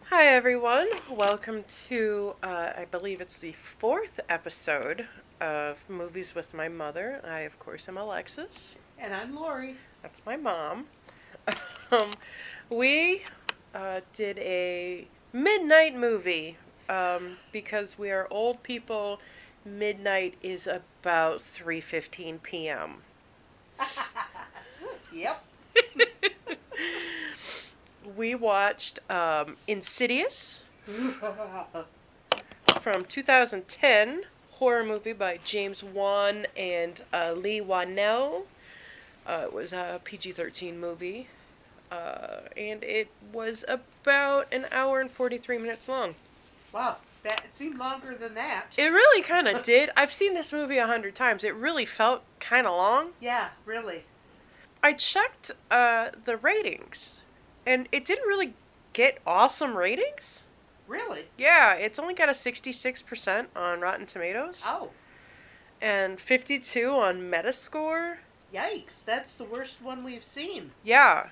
Hi everyone, welcome to, I believe it's the fourth episode of Movies with My Mother. I, of course, am Alexis. And I'm Lori. That's my mom. um, we did a midnight movie because we are old people. Midnight is about 3:15 p.m. Yep. We watched Insidious from 2010, horror movie by James Wan and Lee Wanell. It was a PG-13 movie, and it was about an hour and 43 minutes long. Wow, that seemed longer than that. It really kind of did. I've seen this movie 100 times. It really felt kind of long. Yeah, really. I checked the ratings, and it didn't really get awesome ratings. Really? Yeah, it's only got a 66% on Rotten Tomatoes. Oh, And 52 on Metascore. yikes. That's the worst one we've seen. Yeah.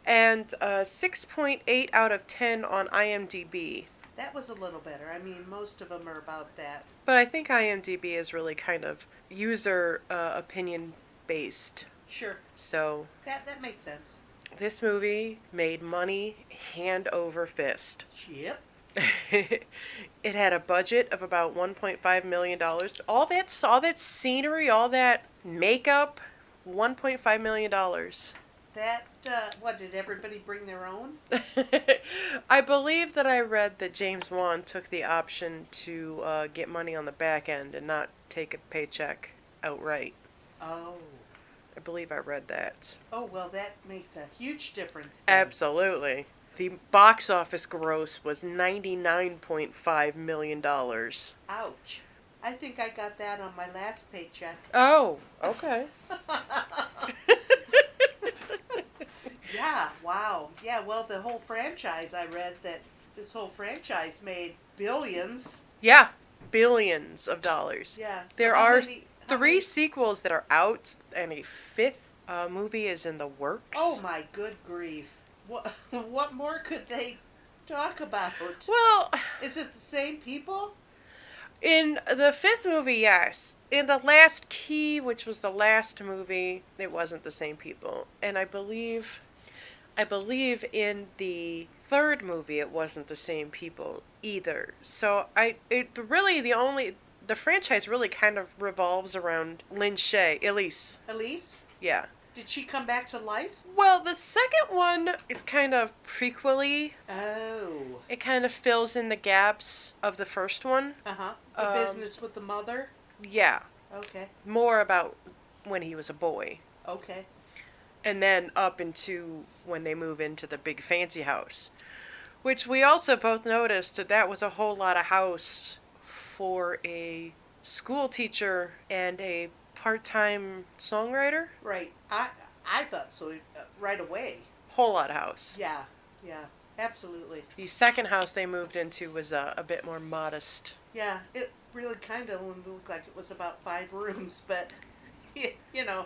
And 6.8 out of 10 on IMDb. That was a little better. I mean, most of them are about that. But I think IMDb is really kind of user opinion based. Sure. So That makes sense. this movie made money hand over fist. Yep. It had a budget of about $1.5 million. All that scenery, all that makeup, $1.5 million. That, what, did everybody bring their own? I believe that I read that James Wan took the option to get money on the back end and not take a paycheck outright. Oh. I believe I read that. Oh, well, that makes a huge difference then. Absolutely. The box office gross was $99.5 million. Ouch. I think I got that on my last paycheck. Oh, okay. Yeah, wow. Yeah, well, the whole franchise, I read that this whole franchise made billions. Yeah, billions of dollars. Yeah. So There how are many- how three many- sequels that are out, and a fifth movie is in the works. Oh my good grief. What more could they talk about? Well, Is it the same people? in the fifth movie, yes. In the last key, which was the last movie, it wasn't the same people. And I believe in the third movie, it wasn't the same people either. So the franchise really kind of revolves around Lynn Shay, Elise. Elise? Yeah. Did she come back to life? Well, the second one is kind of prequely. Oh. It kind of fills in the gaps of the first one. Uh-huh. The business with the mother? Yeah. Okay. More about when he was a boy. Okay. And then up into when they move into the big fancy house. Which we also both noticed that was a whole lot of house for a school teacher and a part-time songwriter. Right. I thought so right away. Whole lot of house. Yeah. Yeah. Absolutely. The second house they moved into was a bit more modest. Yeah, it really kind of looked like it was about 5 rooms, but, you know,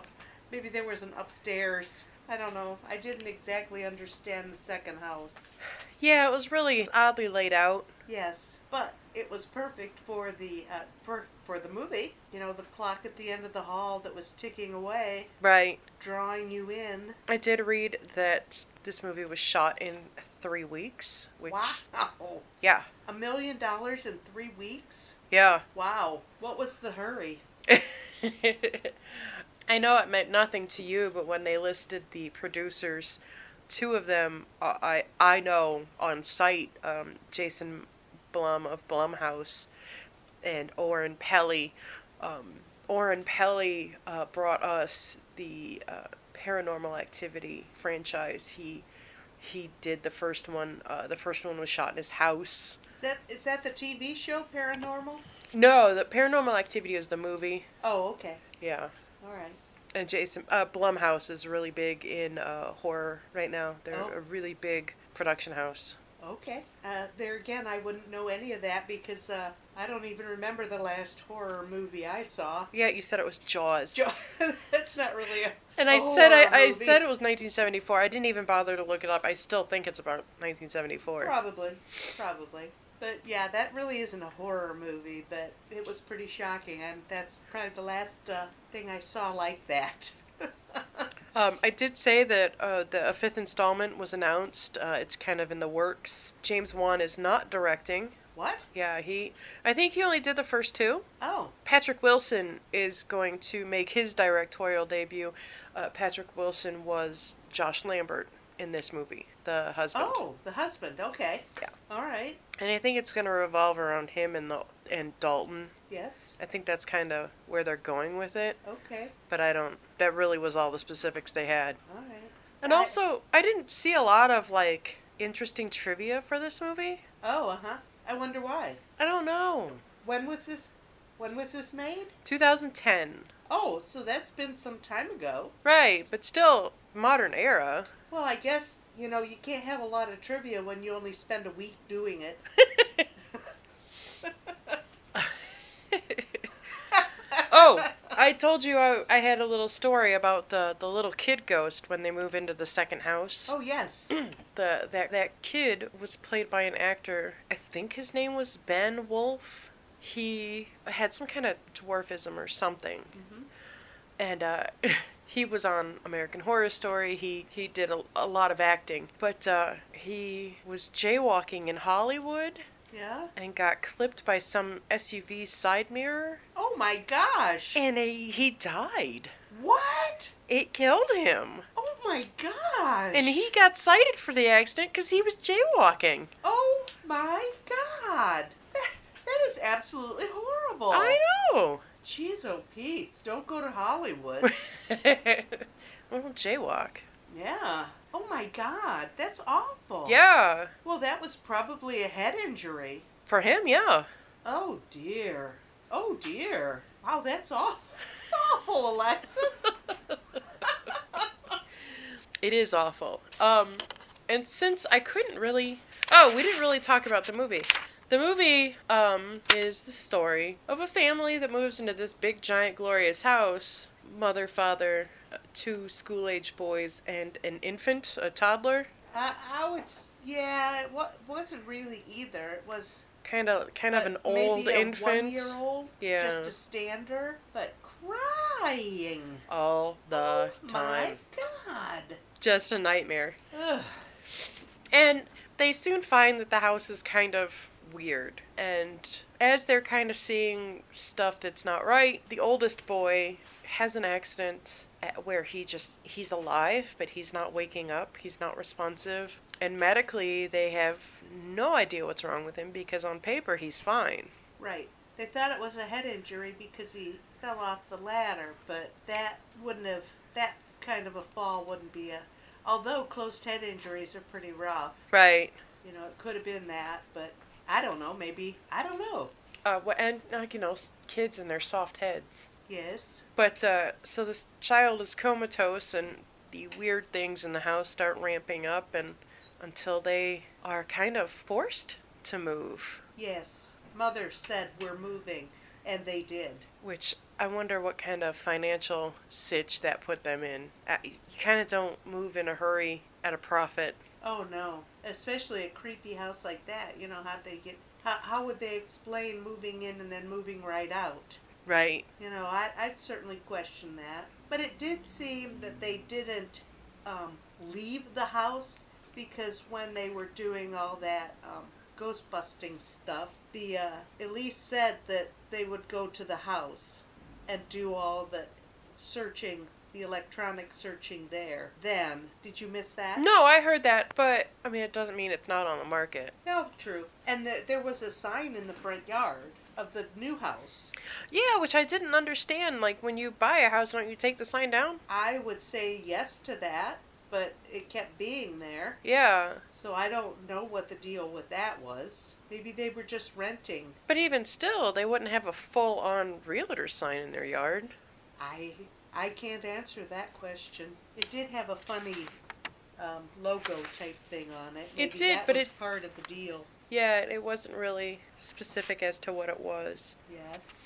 maybe there was an upstairs. I don't know. I didn't exactly understand the second house. Yeah, it was really oddly laid out. Yes, but it was perfect for the for the movie. You know, the clock at the end of the hall that was ticking away, Right. drawing you in. I did read that this movie was shot in 3 weeks, which... Wow. Yeah. $1 million in 3 weeks? Yeah. Wow. What was the hurry? I know it meant nothing to you, but when they listed the producers, 2 of them I know on site, Jason Blum of Blumhouse and Oren Pelly. Oren Pelly brought us the Paranormal Activity franchise. He did the first one. The first one was shot in his house. Is that the TV show Paranormal? No, the Paranormal Activity is the movie. Oh, okay. Yeah. All right. And Jason Blumhouse is really big in horror right now. They're Oh. a really big production house. Okay. There again, I wouldn't know any of that because I don't even remember the last horror movie I saw. Yeah, you said it was Jaws. That's not really And a I said horror I said movie. it was 1974. I didn't even bother to look it up. I still think it's about 1974. Probably, probably. But yeah, that really isn't a horror movie, but it was pretty shocking, and that's probably the last thing I saw like that. I did say that a fifth installment was announced. It's kind of in the works. James Wan is not directing. What? Yeah, I think he only did the first two. Oh. Patrick Wilson is going to make his directorial debut. Patrick Wilson was Josh Lambert in this movie, the husband. Oh, the husband. Okay. Yeah. All right. And I think it's going to revolve around him and Dalton. Yes. I think that's kind of where they're going with it. Okay. But I don't. That really was all the specifics they had. All right. And also, I didn't see a lot of like interesting trivia for this movie. Oh, uh-huh. I wonder why. I don't know. When was this made? 2010. Oh, so that's been some time ago. Right, but still modern era. Well, I guess, you can't have a lot of trivia when you only spend a week doing it. Oh, I told you I had a little story about the little kid ghost when they move into the second house. Oh, yes. That kid was played by an actor. I think his name was Ben Wolf. He had some kind of dwarfism or something. Mm-hmm. And he was on American Horror Story. He did a lot of acting. But he was jaywalking in Hollywood. Yeah? And got clipped by some SUV side mirror. Oh, my gosh. And he died. What? It killed him. Oh, my gosh. And he got cited for the accident because he was jaywalking. Oh, my God. That is absolutely horrible. I know. Jeez, oh, Pete's. Don't go to Hollywood. Well, jaywalk. Yeah. Oh, my God. That's awful. Yeah. Well, that was probably a head injury. For him, yeah. Oh, dear. Oh, dear. Wow, that's awful. That's awful, Alexis. It is awful. And since I couldn't really... Oh, we didn't really talk about the movie. The movie, is the story of a family that moves into this big, giant, glorious house. Mother, father, two school-age boys, and an infant, a toddler. I would, yeah, it wasn't really either. It was Kind of an old maybe a infant. 1-year-old, Yeah. just a stander, but crying All the time. My God. Just a nightmare. Ugh. And they soon find that the house is kind of weird. And as they're kind of seeing stuff that's not right, the oldest boy has an accident where he's alive, but he's not waking up. He's not responsive. And medically, they have no idea what's wrong with him because on paper, he's fine. Right. They thought it was a head injury because he fell off the ladder, but that kind of a fall wouldn't be although closed head injuries are pretty rough. Right. It could have been that, but I don't know, maybe, I don't know. And, kids and their soft heads. Yes. But, so this child is comatose and the weird things in the house start ramping up and until they are kind of forced to move. Yes. Mother said we're moving, and they did. Which I wonder what kind of financial sitch that put them in. You kind of don't move in a hurry at a profit. Oh no, especially a creepy house like that. How would they explain moving in and then moving right out? Right. I'd certainly question that. But it did seem that they didn't leave the house because when they were doing all that ghost busting stuff, the Elise said that they would go to the house and do all the searching, the electronic searching there. Then, did you miss that? No, I heard that, but it doesn't mean it's not on the market. No, true. And there was a sign in the front yard of the new house. Yeah, which I didn't understand. Like, when you buy a house, don't you take the sign down? I would say yes to that, but it kept being there. Yeah. So I don't know what the deal with that was. Maybe they were just renting. But even still, they wouldn't have a full-on realtor sign in their yard. I can't answer that question. It did have a funny logo type thing on it. It Maybe did, that but was it part of the deal. yeah, it wasn't really specific as to what it was. Yes.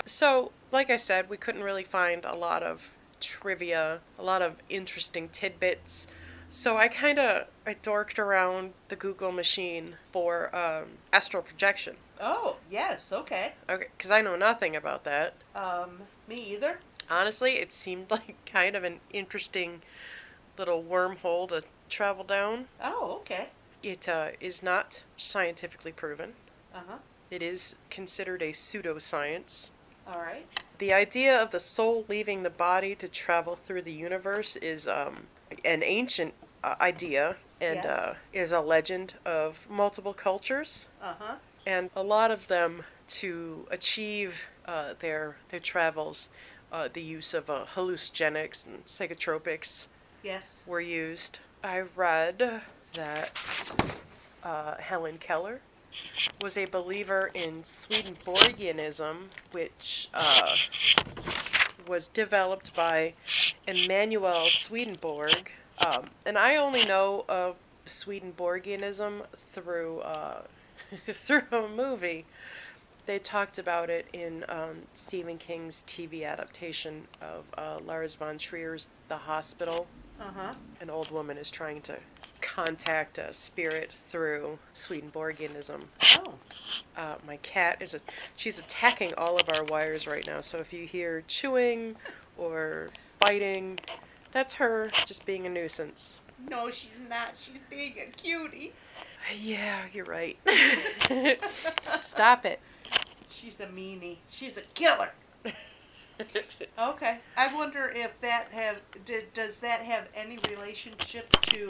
So, like I said, we couldn't really find a lot of trivia, a lot of interesting tidbits. So I dorked around the Google machine for astral projection. Oh, yes. Okay. Okay, because I know nothing about that. Me either. Honestly, it seemed like kind of an interesting little wormhole to travel down. Oh, okay. It is not scientifically proven. Uh huh. It is considered a pseudoscience. All right. The idea of the soul leaving the body to travel through the universe is an ancient idea and Yes. is a legend of multiple cultures, Uh huh. and a lot of them to achieve their travels, the use of hallucinogenics and psychotropics Yes. were used. I read that Helen Keller was a believer in Swedenborgianism, which was developed by Emanuel Swedenborg. And I only know of Swedenborgianism through through a movie. They talked about it in Stephen King's TV adaptation of Lars von Trier's The Hospital. Uh huh. An old woman is trying to contact a spirit through Swedenborgianism. Oh. My cat she's attacking all of our wires right now, so if you hear chewing or biting, that's her just being a nuisance. No, she's not. She's being a cutie. Yeah, you're right. Stop it. She's a meanie. She's a killer. Okay. I wonder if does that have any relationship to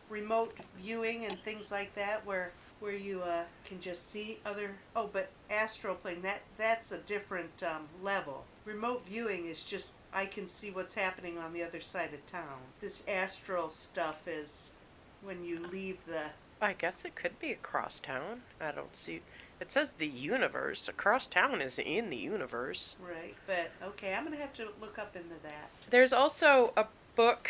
remote viewing and things like that, where you can just see other. Oh, but astral plane, that's a different level. Remote viewing is just I can see what's happening on the other side of town. This astral stuff is when you leave the. I guess it could be across town. I don't see. It says the universe. Across town is in the universe. Right, but okay, I'm gonna have to look up into that. There's also a book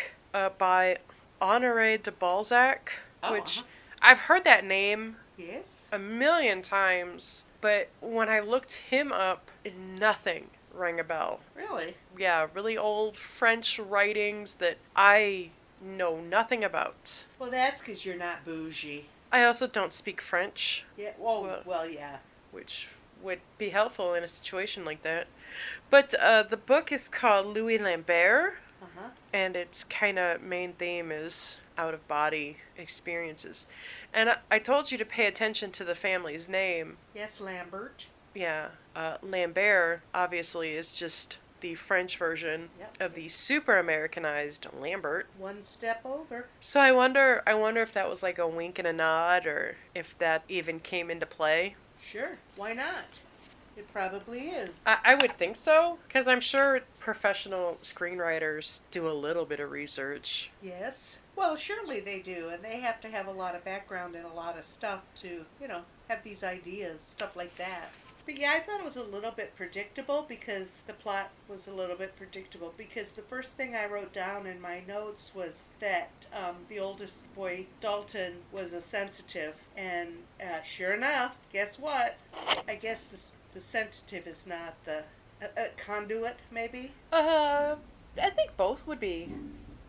by Honoré de Balzac, Oh, which I've heard that name yes. a million times, but when I looked him up, nothing rang a bell. Really? Yeah, really old French writings that I know nothing about. Well, that's because you're not bougie. I also don't speak French, Yeah. Well, yeah. which would be helpful in a situation like that. But the book is called Louis Lambert, Uh huh. and its kind of main theme is out of body experiences. And I told you to pay attention to the family's name. Yes, Lambert. Yeah, Lambert obviously is just the French version Yep. of the super Americanized Lambert. One step over. So I wonder if that was like a wink and a nod, or if that even came into play. Sure. Why not? It probably is. I would think so, because I'm sure professional screenwriters do a little bit of research. Yes. Well, surely they do, and they have to have a lot of background and a lot of stuff to, have these ideas, stuff like that. But yeah, I thought it was a little bit predictable because the plot was a little bit predictable. Because the first thing I wrote down in my notes was that the oldest boy, Dalton, was a sensitive. And sure enough, guess what? I guess the sensitive is not the conduit, maybe? I think both would be.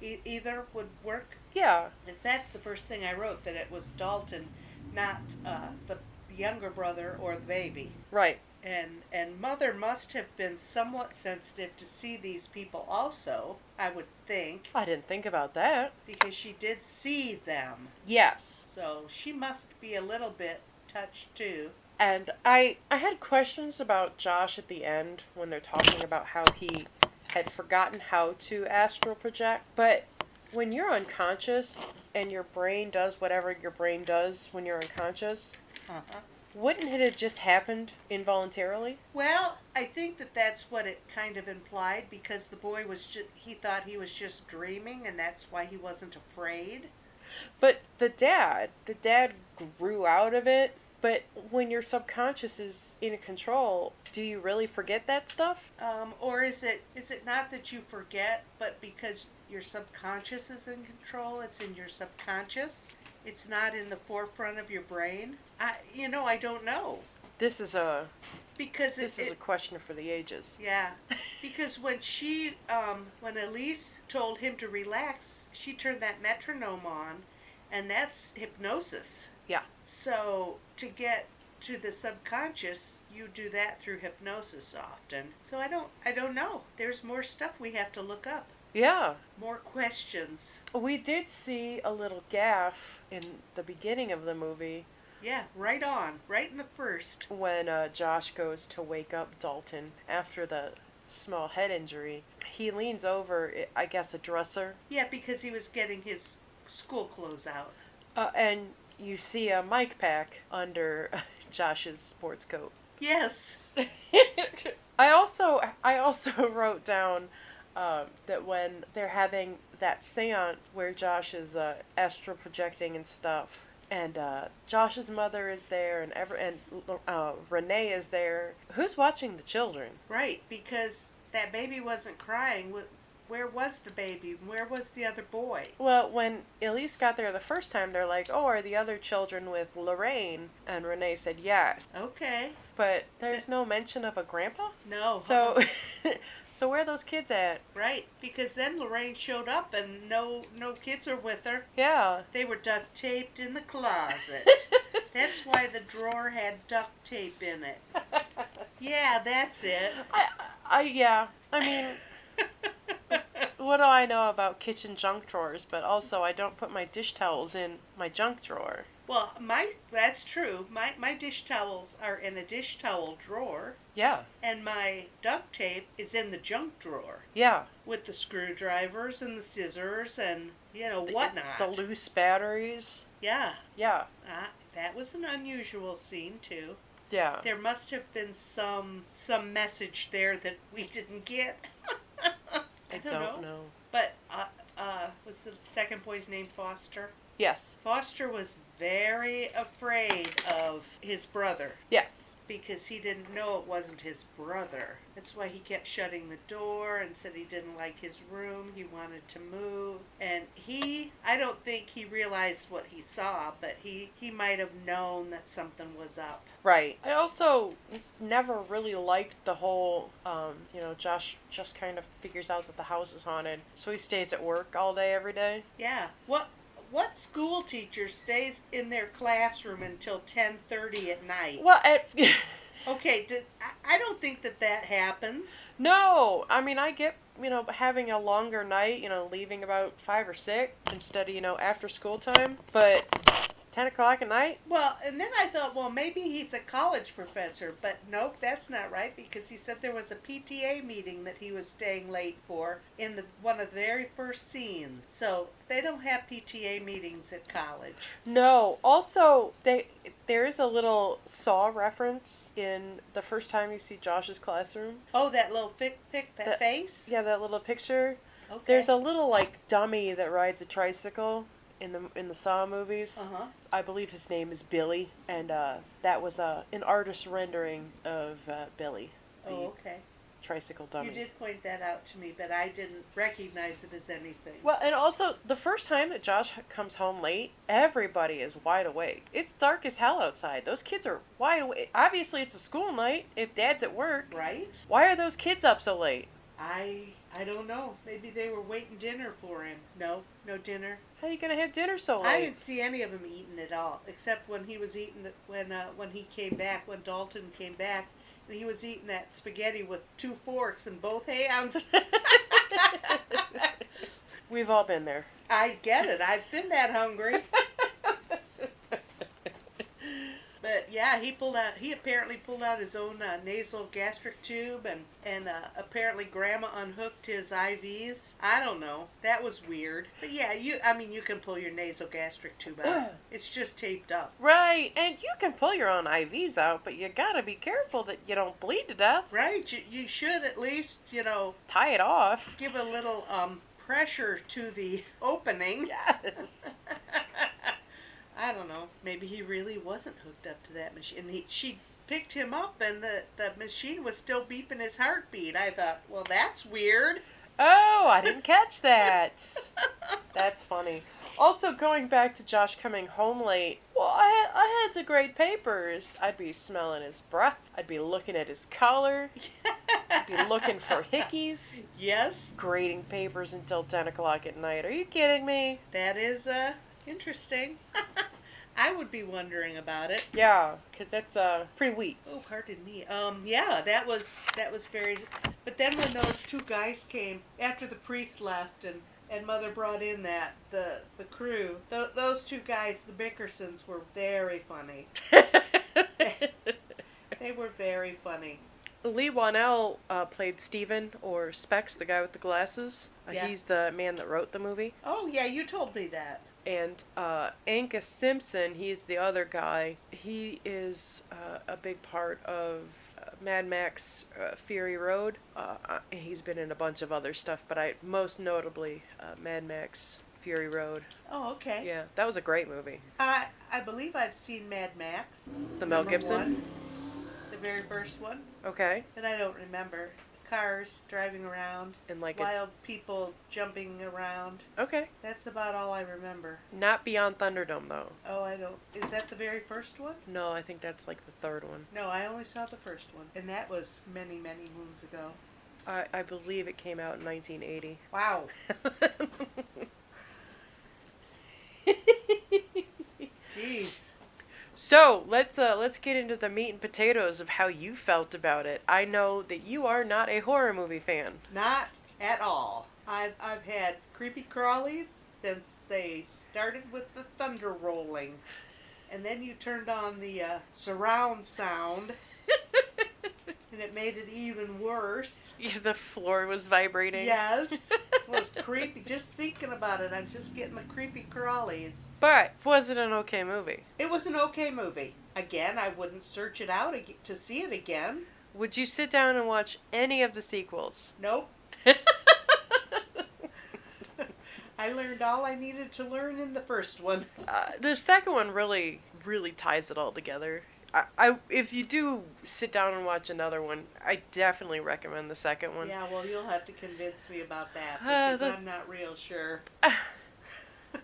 Either would work. Yeah. Because that's the first thing I wrote, that it was Dalton, not the younger brother or the baby. Right. And Mother must have been somewhat sensitive to see these people also, I would think, I didn't think about that. because she did see them. Yes. So she must be a little bit touched too. And I had questions about Josh at the end when they're talking about how he had forgotten how to astral project. But when you're unconscious and your brain does whatever your brain does when you're unconscious, Uh-huh. wouldn't it have just happened involuntarily? Well, I think that's what it kind of implied, because the boy he thought he was just dreaming, and that's why he wasn't afraid. But the dad grew out of it But when your subconscious is in control, do you really forget that stuff? Or is it not that you forget, but because your subconscious is in control, it's in your subconscious. It's not in the forefront of your brain. I don't know. This is a Because this is a question for the ages. yeah, because when Elise told him to relax, she turned that metronome on, and that's hypnosis. Yeah. So to get to the subconscious, you do that through hypnosis often. So I don't know. There's more stuff we have to look up. Yeah. More questions. We did see a little gaffe in the beginning of the movie. Yeah, right on. Right in the first. When Josh goes to wake up Dalton after the small head injury. He leans over, I guess, a dresser. Yeah, because he was getting his school clothes out. And you see a mic pack under Josh's sports coat. Yes. I also wrote down that when they're having that seance where Josh is astral projecting and stuff, and Josh's mother is there, and Renee is there. Who's watching the children? Right, because that baby wasn't crying. Where was the baby? Where was the other boy? Well, when Elise got there the first time, they're like, "Oh, are the other children with Lorraine?" And Renee said yes. Okay. But there's no mention of a grandpa? No. So, so where are those kids at? Right, because then Lorraine showed up and no kids are with her. Yeah. They were duct taped in the closet. That's why the drawer had duct tape in it. Yeah, that's it. Yeah. I mean, what do I know about kitchen junk drawers? But also, I don't put my dish towels in my junk drawer. Well, that's true. My dish towels are in a dish towel drawer. Yeah. And my duct tape is in the junk drawer. Yeah. With the screwdrivers and the scissors and, whatnot. The loose batteries. Yeah. Yeah. That was an unusual scene, too. Yeah. There must have been some message there that we didn't get. I don't know. But was the second boy's name Foster? Yes. Foster was very afraid of his brother. Yes. Because he didn't know it wasn't his brother. That's why he kept shutting the door and said he didn't like his room. He wanted to move. And I don't think he realized what he saw, but he might have known that something was up. Right. I also never really liked the whole, Josh just kind of figures out that the house is haunted. So he stays at work all day, every day. Yeah. What school teacher stays in their classroom until 10:30 at night? Well, okay, I don't think that happens. No, I mean, I get, having a longer night, leaving about 5 or 6 instead of, after school time, but 10 o'clock at night? Well, and then I thought, well, maybe he's a college professor, but nope, that's not right, because he said there was a PTA meeting that he was staying late for in one of the very first scenes. So they don't have PTA meetings at college. No. Also, there is a little Saw reference in the first time you see Josh's classroom. Oh, that little that face? Yeah, that little picture. Okay. There's a little, dummy that rides a tricycle in the Saw movies. Uh-huh. I believe his name is Billy, and that was an artist rendering of Billy. Oh, okay. Tricycle dummy. You did point that out to me, but I didn't recognize it as anything. Well, and also, the first time that Josh comes home late, everybody is wide awake. It's dark as hell outside. Those kids are wide awake. Obviously, it's a school night if Dad's at work. Right? Why are those kids up so late? I don't know. Maybe they were waiting dinner for him. No dinner. How are you gonna have dinner so late? I didn't see any of them eating at all, except when he was eating when he came back, when Dalton came back, and he was eating that spaghetti with 2 forks in both hands. We've all been there. I get it. I've been that hungry. But yeah, he apparently pulled out his own nasal gastric tube, and apparently Grandma unhooked his IVs. I don't know. That was weird. But yeah, you can pull your nasal gastric tube out. It's just taped up. Right, and you can pull your own IVs out, but you gotta be careful that you don't bleed to death. Right, you should at least, tie it off. Give a little pressure to the opening. Yes. I don't know. Maybe he really wasn't hooked up to that machine. And she picked him up, and the machine was still beeping his heartbeat. I thought, well, that's weird. Oh, I didn't catch that. That's funny. Also, going back to Josh coming home late, well, I had to grade papers. I'd be smelling his breath. I'd be looking at his collar. I'd be looking for hickeys. Yes. Grading papers until 10 o'clock at night. Are you kidding me? That is interesting. I would be wondering about it. Yeah, because that's pretty weak. Oh, pardon me. Yeah, that was very. But then when those two guys came after the priest left, and Mother brought in the crew, those two guys, the Bickersons, were very funny. They were very funny. Lee Wanell played Steven, or Specs, the guy with the glasses. Yeah. He's the man that wrote the movie. Oh, yeah, you told me that. And Angus Simpson, he's the other guy. He is a big part of Mad Max Fury Road. He's been in a bunch of other stuff, but most notably Mad Max Fury Road. Oh, okay. Yeah, that was a great movie. I believe I've seen Mad Max. The Mel Number Gibson? one, the very first one. Okay. And I don't remember. Cars driving around, And like wild people jumping around. Okay. That's about all I remember. Not Beyond Thunderdome, though. Oh, I don't. Is that the very first one? No, I think that's like the third one. No, I only saw the first one. And that was many, many moons ago. I believe it came out in 1980. Wow. Jeez. So let's get into the meat and potatoes of how you felt about it. I know that you are not a horror movie fan. Not at all. I've had creepy crawlies since they started with the thunder rolling. And then you turned on the surround sound. And it made it even worse. Yeah, the floor was vibrating. Yes. It was creepy. Just thinking about it, I'm just getting the creepy crawlies. But was it an okay movie? It was an okay movie. Again, I wouldn't search it out to see it again. Would you sit down and watch any of the sequels? Nope. I learned all I needed to learn in the first one. The second one really ties it all together. If you do sit down and watch another one, I definitely recommend the second one. Yeah, well, you'll have to convince me about that, because I'm not real sure.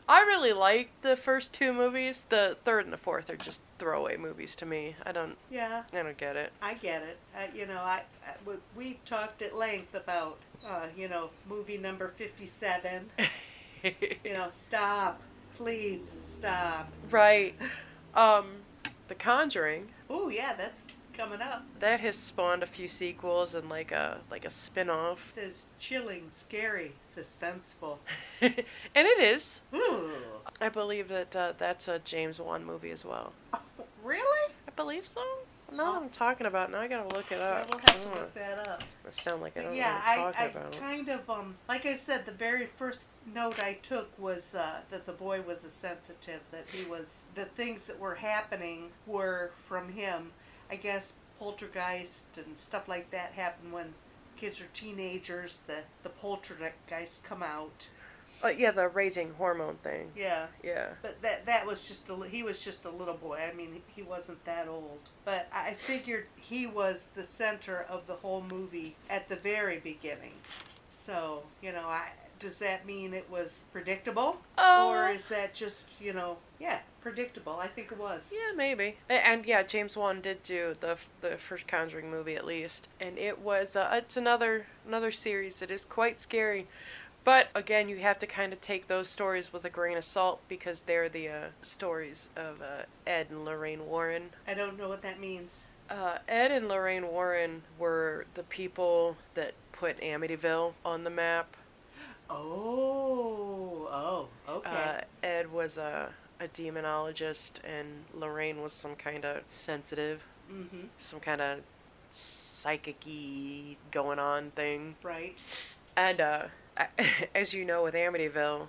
I really like the first two movies. The third and the fourth are just throwaway movies to me. I don't get it. I get it. We talked at length about, movie number 57. Stop. Please, stop. Right. The Conjuring. Oh, yeah, that's coming up. That has spawned a few sequels and like a spin-off. It says chilling, scary, suspenseful. And it is. Ooh. I believe that that's a James Wan movie as well. Oh, really? I believe so. Now that I'm talking about it, now I gotta look it up. Yeah, we'll have to look that up. I sound like I don't Yeah, know what I'm talking I about. kind of, like I said, the very first note I took was that the boy was a sensitive, that the things that were happening were from him. I guess poltergeist and stuff like that happen when kids are teenagers, the poltergeist come out. Yeah, the raging hormone thing. Yeah. Yeah. But that was he was just a little boy. I mean, he wasn't that old. But I figured he was the center of the whole movie at the very beginning. So, does that mean it was predictable? Or is that just, predictable? I think it was. Yeah, maybe. And yeah, James Wan did do the first Conjuring movie at least. And it was, it's another series that is quite scary. But again, you have to kind of take those stories with a grain of salt because they're the stories of Ed and Lorraine Warren. I don't know what that means. Ed and Lorraine Warren were the people that put Amityville on the map. Oh, okay. Ed was a demonologist and Lorraine was some kind of sensitive, some kind of psychic-y going on thing. Right. And as you know with Amityville,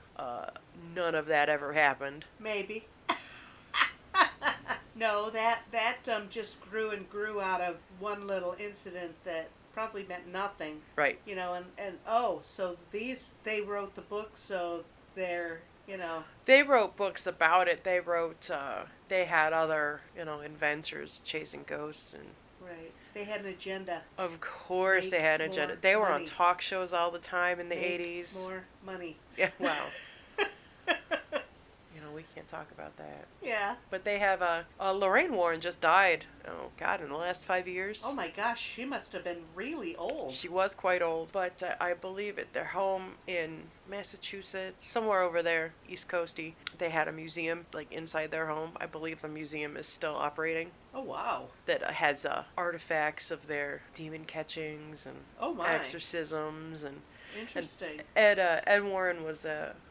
none of that ever happened. Maybe. No, that just grew and grew out of one little incident that probably meant nothing. Right. So they wrote the book so their you know. They wrote books about it. They had other, inventors chasing ghosts, and Right. They had an agenda. of course they Make had an agenda. more They were on money. talk shows all the time in the Make 80s. more money. Yeah, wow. We can't talk about that. Yeah. But they have Lorraine Warren just died. Oh God, in the last 5 years. Oh my gosh, she must have been really old. She was quite old, but I believe at their home in Massachusetts, somewhere over there, East Coasty, they had a museum like inside their home. I believe the museum is still operating. Oh wow. That has artifacts of their demon catchings and Oh my. exorcisms and Interesting. Ed Warren was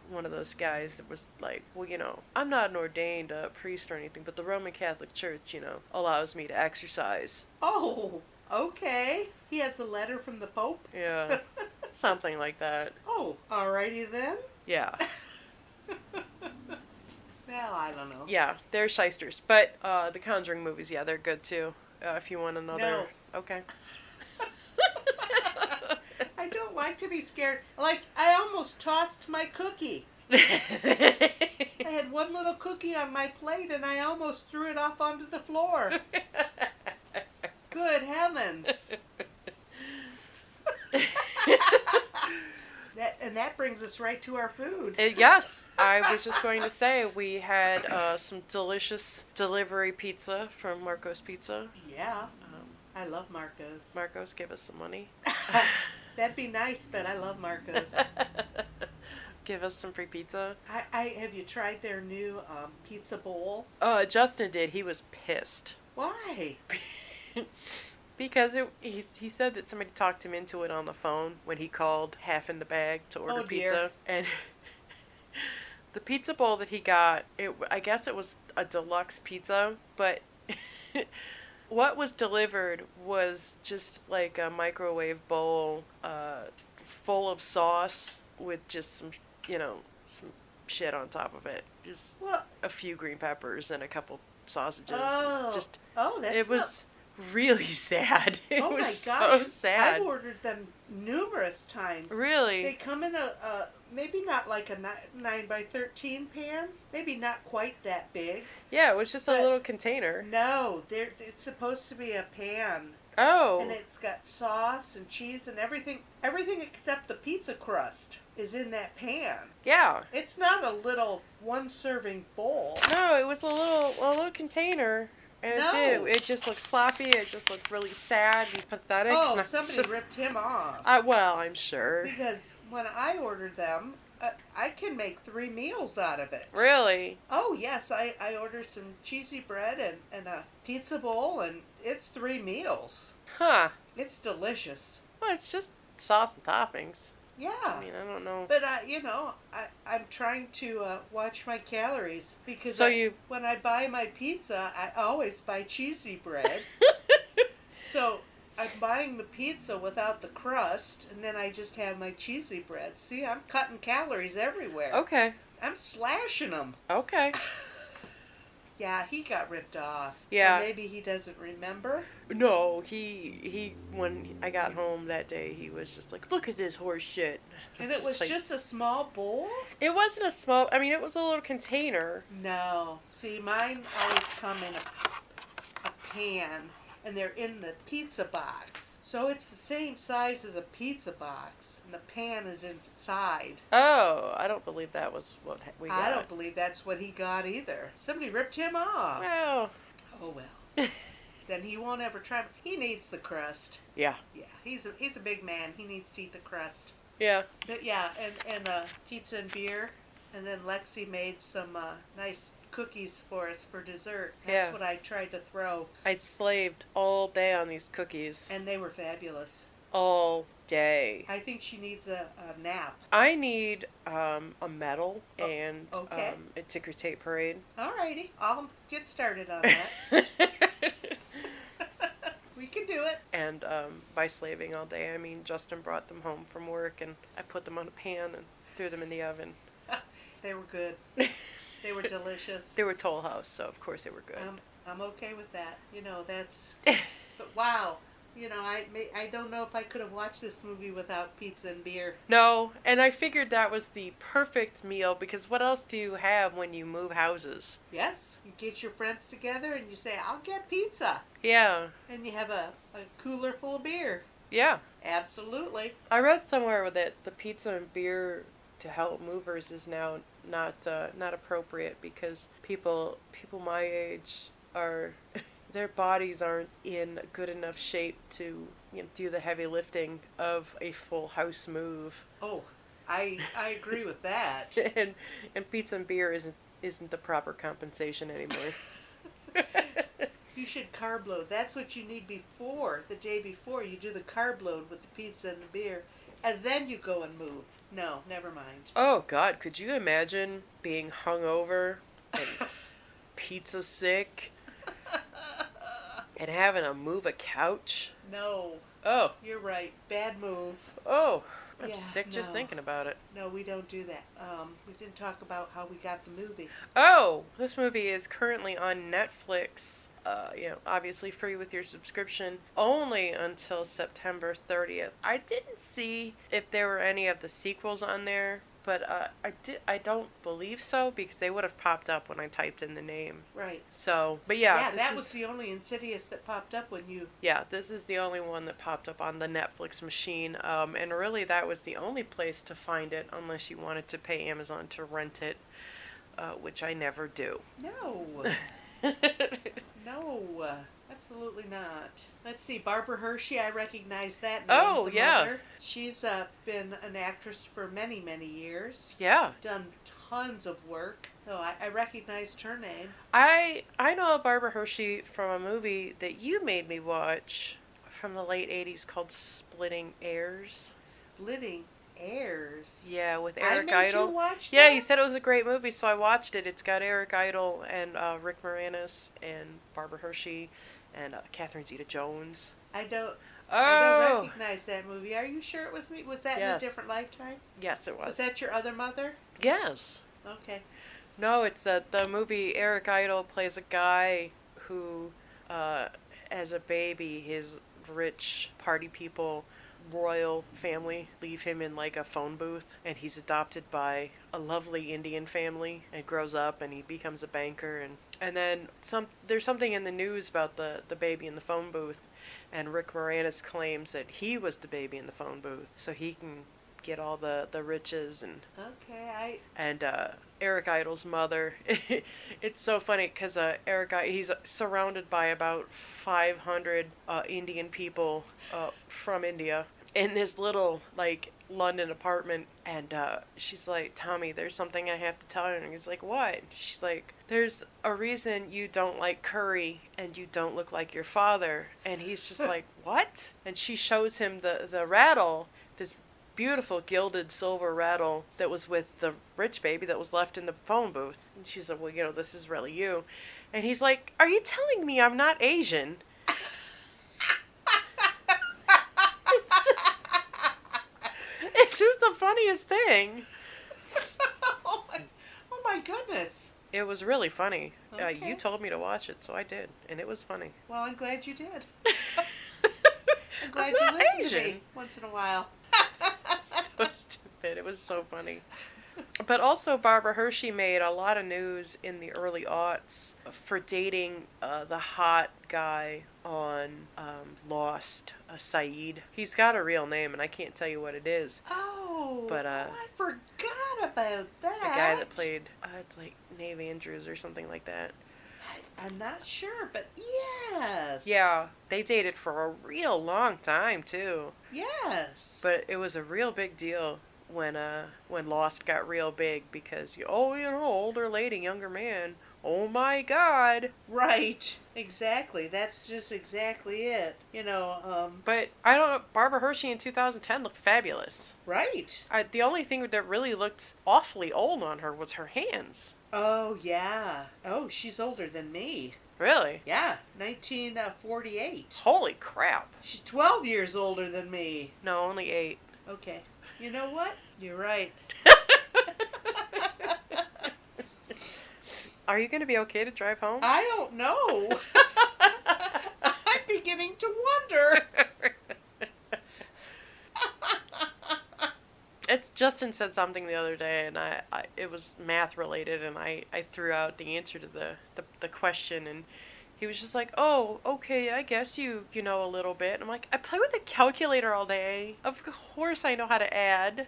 one of those guys that was like, well, I'm not an ordained priest or anything, but the Roman Catholic Church, allows me to exercise. Oh, okay. He has a letter from the Pope? Yeah, something like that. Oh, alrighty then. Yeah. Well, I don't know. Yeah, they're shysters. But the Conjuring movies, yeah, they're good too. If you want another. No. Okay. I don't like to be scared. Like, I almost tossed my cookie. I had one little cookie on my plate and I almost threw it off onto the floor. Good heavens. That brings us right to our food. Yes, I was just going to say we had some delicious delivery pizza from Marco's Pizza. Yeah, I love Marco's. Marco's, give us some money. That'd be nice, but I love Marco's. Give us some free pizza. I have you tried their new pizza bowl? Justin did. He was pissed. Why? Because he said that somebody talked him into it on the phone when he called half in the bag to order pizza. And the pizza bowl that he got, I guess it was a deluxe pizza, but what was delivered was just like a microwave bowl full of sauce with just some shit on top of it. Just a few green peppers and a couple sausages. It was really sad. It was my gosh. so sad. I've ordered them numerous times. Really? They come in a maybe not like a 9x13 pan. Maybe not quite that big. Yeah, it was just a little container. No, it's supposed to be a pan. Oh. And it's got sauce and cheese and everything. Everything except the pizza crust is in that pan. Yeah. It's not a little one-serving bowl. No, it was a little container. And it just looked sloppy. It just looked really sad and pathetic. Oh, somebody ripped him off. Well, I'm sure. Because when I ordered them, I can make 3 meals out of it. Really? Oh, yes. I ordered some cheesy bread and a pizza bowl, and it's 3 meals. Huh. It's delicious. Well, it's just sauce and toppings. Yeah. I mean, I don't know. But, I'm trying to watch my calories because when I buy my pizza, I always buy cheesy bread. So I'm buying the pizza without the crust, and then I just have my cheesy bread. See, I'm cutting calories everywhere. Okay. I'm slashing them. Okay. Yeah, he got ripped off. Yeah. Or maybe he doesn't remember. No, he when I got home that day, he was just like, look at this horse shit. And it was just a small bowl? It wasn't a small, I mean, it was a little container. No. See, mine always come in a pan, and they're in the pizza box. So it's the same size as a pizza box, and the pan is inside. Oh, I don't believe that was what we got. I don't believe that's what he got either. Somebody ripped him off. Well. Oh, well. Then he won't ever try. He needs the crust. Yeah. Yeah, he's a big man. He needs to eat the crust. Yeah. But yeah, and pizza and beer. And then Lexi made some nice cookies for us for dessert. That's what I tried to throw. I slaved all day on these cookies. And they were fabulous. All day. I think she needs a nap. I need a medal and okay. a ticker tape parade. Alrighty, I'll get started on that. We can do it. And by slaving all day, I mean Justin brought them home from work and I put them on a pan and threw them in the oven. They were good. They were delicious. They were Toll House, so of course they were good. I'm okay with that. That's... But wow, I don't know if I could have watched this movie without pizza and beer. No, and I figured that was the perfect meal because what else do you have when you move houses? Yes, you get your friends together and you say, "I'll get pizza," Yeah, and you have a cooler full of beer. yeah. Absolutely. I read somewhere that the pizza and beer to help movers is now not appropriate because people my age are their bodies aren't in good enough shape to do the heavy lifting of a full house move. Oh, I agree with that. and pizza and beer isn't the proper compensation anymore. You should carb load. That's what you need before, the day before. You do the carb load with the pizza and the beer, and then you go and move. No, never mind. Oh God, could you imagine being hungover and pizza sick and having to move a couch? No, Oh, you're right. Bad move. oh, I'm Yeah, sick just no. thinking about it. No, we don't do that. We didn't talk about how we got the movie. Oh, this movie is currently on Netflix. Obviously free with your subscription only until September 30th. I didn't see if there were any of the sequels on there, but I don't believe so because they would have popped up when I typed in the name. Right. So, but yeah, Yeah, that was the only Insidious that popped up when you... yeah, this is the only one that popped up on the Netflix machine. And really that was the only place to find it unless you wanted to pay Amazon to rent it, which I never do. No. No, absolutely not. Let's see, Barbara Hershey, I recognize that name. Oh, the yeah. mother. She's been an actress for many, many years. Yeah. Done tons of work, so I recognized her name. I know Barbara Hershey from a movie that you made me watch from the late 80s called Splitting Heirs. Splitting Heirs. Yeah, with I Eric made Idle. you watch Yeah, that? you said it was a great movie, so I watched it. It's got Eric Idle and Rick Moranis and Barbara Hershey and Catherine Zeta-Jones. I don't Oh! recognize that movie. Are you sure it was me? Was that Yes. in a different lifetime? Yes, it was. Was that your other mother? Yes. Okay. No, it's the movie Eric Idle plays a guy who, as a baby, his rich party people, royal family leave him in like a phone booth, and he's adopted by a lovely Indian family and grows up and he becomes a banker and then there's something in the news about the baby in the phone booth, and Rick Moranis claims that he was the baby in the phone booth so he can get all the riches Okay, and Eric Idle's mother. It's so funny because he's surrounded by about 500 Indian people from India in this little like London apartment, and she's like, "Tommy, there's something I have to tell you." And he's like, "What?" She's like, "There's a reason you don't like curry and you don't look like your father." And he's just like, "What?" And she shows him the rattle, this beautiful gilded silver rattle that was with the rich baby that was left in the phone booth. And she's like, "Well, this is really you." And he's like, "Are you telling me I'm not Asian?" It's just the funniest thing. oh my goodness. It was really funny. Okay. You told me to watch it, so I did, and it was funny. Well, I'm glad you did. I'm glad I'm you not listen to Asian. me once in a while. So stupid. It was so funny. But also, Barbara Hershey made a lot of news in the early aughts for dating the hot guy on Lost, Saeed. He's got a real name, and I can't tell you what it is. Oh, But, I forgot about that. The guy that played, it's like Nave Andrews or something like that. I'm not sure, but yes. Yeah, they dated for a real long time, too. Yes. But it was a real big deal when Lost got real big because older lady, younger man. Oh my God! Right. Exactly. That's just exactly it. But I don't know. Barbara Hershey in 2010 looked fabulous. Right. The only thing that really looked awfully old on her was her hands. Oh yeah. Oh, she's older than me. Really? Yeah, 1948. Holy crap! She's 12 years older than me. No, only 8. Okay. You know what? You're right. Are you going to be okay to drive home? I don't know. I'm beginning to wonder. Justin said something the other day, and it was math related, and I threw out the answer to the question, and he was just like, "Oh, okay, I guess you know a little bit." And I'm like, "I play with a calculator all day. Of course I know how to add."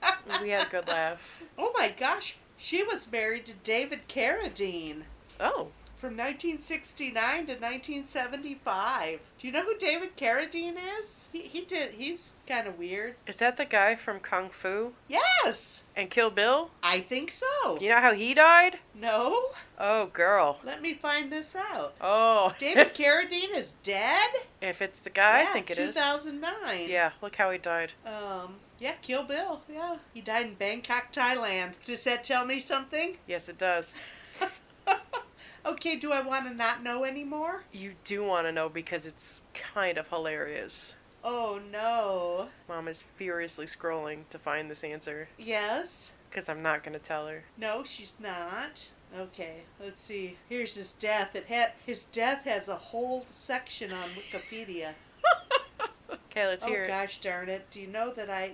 And we had a good laugh. Oh my gosh, she was married to David Carradine Oh, from 1969 to 1975. Do you know who David Carradine is? He's kind of weird. is that the guy from Kung Fu Yes, and Kill Bill? I think so. Do you know how he died? No? Oh, girl. Let me find this out. Oh. David Carradine is dead? If it's the guy, Yeah, I think it is. 2009. Yeah, look how he died. Yeah, Kill Bill. Yeah. He died in Bangkok, Thailand. Does that tell me something? Yes, it does. Okay, do I want to not know anymore? You do want to know because it's kind of hilarious. Oh no. Mom is furiously scrolling to find this answer Yes? because I'm not going to tell her. No, she's not. Okay, let's see. Here's his death. His death has a whole section on Wikipedia. Okay, let's hear Oh it. gosh darn it. Do you know that I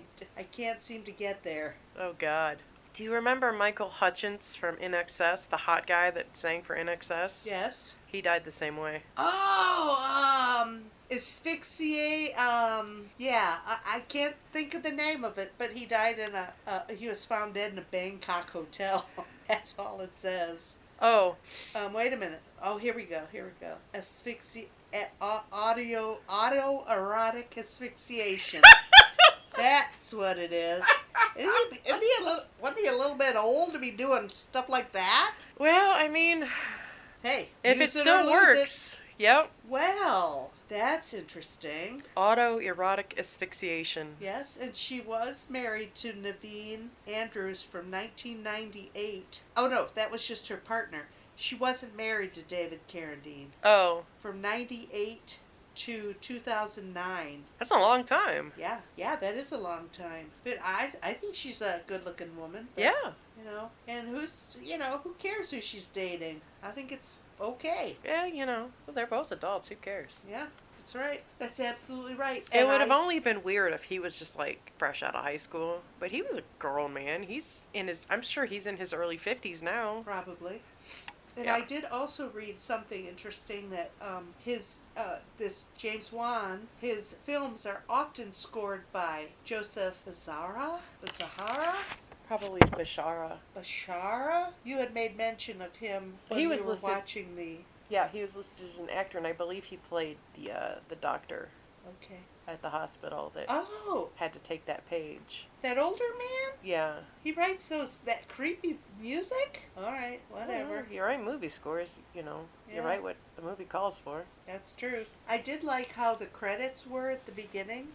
can't seem to get there? Oh, God. Do you remember Michael Hutchence from INXS, the hot guy that sang for INXS? Yes. He died the same way. Oh, asphyxiate, yeah, I can't think of the name of it, but he died in he was found dead in a Bangkok hotel. That's all it says. Oh, Wait a minute. Oh, here we go. Autoerotic asphyxiation. That's what it is. Wasn't he a little bit old to be doing stuff like that? well, I mean, Hey, if it use or still lose works. Yep. Well, that's interesting. Autoerotic asphyxiation. Yes, and she was married to Naveen Andrews from 1998. Oh no, that was just her partner. She wasn't married to David Carradine. Oh, From 98 to 2009. that's a long time. Yeah, that is a long time. But I think she's a good-looking woman. But, Yeah. and who cares who she's dating? I think it's okay. Yeah, well, they're both adults. Who cares? Yeah, that's right. That's absolutely right. It would have only been weird if he was just like fresh out of high school. But he was a grown man. I'm sure he's in his early 50s now. Probably. And Yeah. I did also read something interesting that this James Wan, his films are often scored by Joseph Bazara? Probably Bashara. Bashara? You had made mention of him when He was we were listed- watching the... Yeah, he was listed as an actor, and I believe he played the doctor Okay. at the hospital that Oh, had to take that page. that older man? Yeah. He writes that creepy music? Alright, whatever. Well, you write movie scores, you Yeah. write what the movie calls for. That's true. I did like how the credits were at the beginning,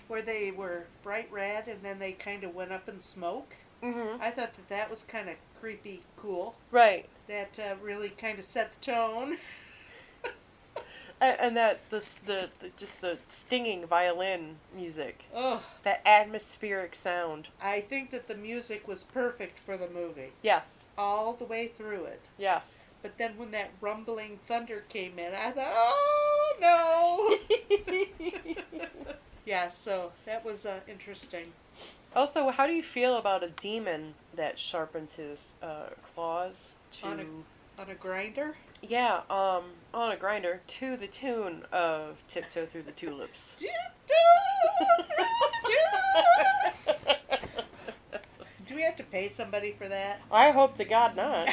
where they were bright red and then they kind of went up in smoke. Mm-hmm. I thought that was kind of creepy cool. Right. That really kind of set the tone. And that just the stinging violin music, Oh, that atmospheric sound. I think that the music was perfect for the movie. Yes. All the way through it. Yes. But then when that rumbling thunder came in, I thought, oh no! Yeah, so that was interesting. Also, how do you feel about a demon that sharpens his claws to On a grinder? yeah, on a grinder to the tune of Tiptoe Through the Tulips. Do we have to pay somebody for that? I hope to God not.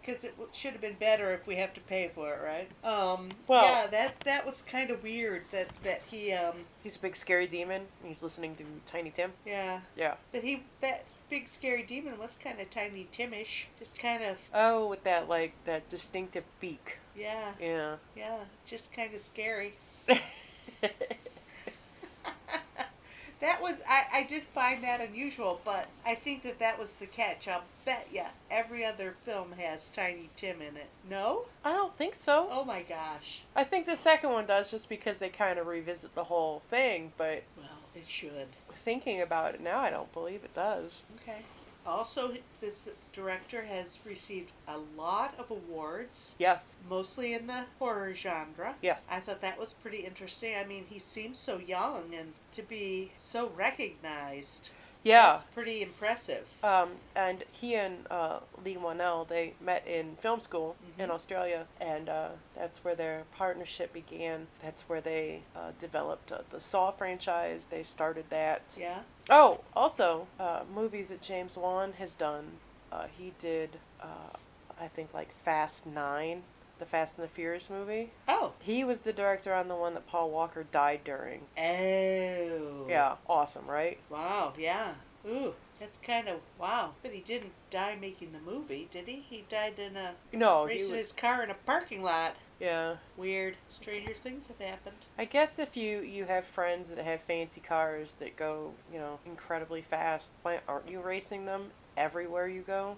Because it should have been better if we have to pay for it, right? Well- yeah, that was kind of weird that he, He's a big scary demon. He's listening to Tiny Tim. yeah. Yeah. But that big scary demon was kind of Tiny Timish. Just kind of, Oh, with that that distinctive beak. yeah, Yeah. just kind of scary. That was, I did find that unusual, but I think that was the catch. I'll bet ya every other film has Tiny Tim in it. No? I don't think so. Oh my gosh. I think the second one does just because they kind of revisit the whole thing, but Well, it should. thinking about it now, I don't believe it does. Okay. Also, this director has received a lot of awards, Yes. mostly in the horror genre. Yes. I thought that was pretty interesting. I mean, he seems so young and to be so recognized. Yeah. That's pretty impressive. And he and Lee Wanell, they met in film school in Hmm. Australia, and that's where their partnership began. That's where they developed the Saw franchise. They started that. Yeah. Oh, also, movies that James Wan has done. He did, I think, like Fast 9, the Fast and the Furious movie. Oh. He was the director on the one that Paul Walker died during. Oh. Yeah, awesome, right? Wow. Yeah. Ooh. That's kind of wow. But he didn't die making the movie, did he? He died in a No, he racing was. his car in a parking lot. Yeah. Weird. Stranger things have happened. I guess if you have friends that have fancy cars that go, incredibly fast, why aren't you racing them everywhere you go?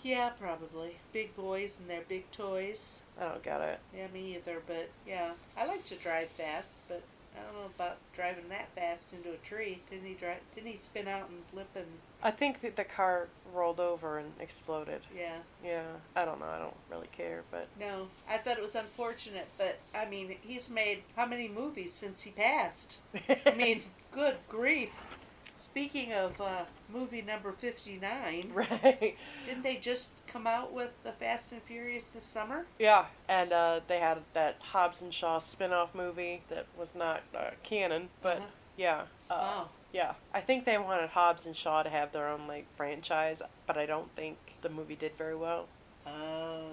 Yeah, probably. Big boys and their big toys. I don't get it. Yeah, me either. But yeah, I like to drive fast, but I don't know about driving that fast into a tree. Didn't he drive? Didn't he spin out and flip and? I think that the car rolled over and exploded. Yeah. Yeah, I don't know. I don't really care, but No, I thought it was unfortunate, but I mean, he's made how many movies since he passed? I mean, good grief. Speaking of movie number 59, right. didn't they just come out with the Fast and Furious this summer? Yeah, and they had that Hobbs and Shaw spin-off movie that was not canon, but Uh-huh. yeah. Wow. Yeah, I think they wanted Hobbs and Shaw to have their own like franchise, but I don't think the movie did very well. Oh,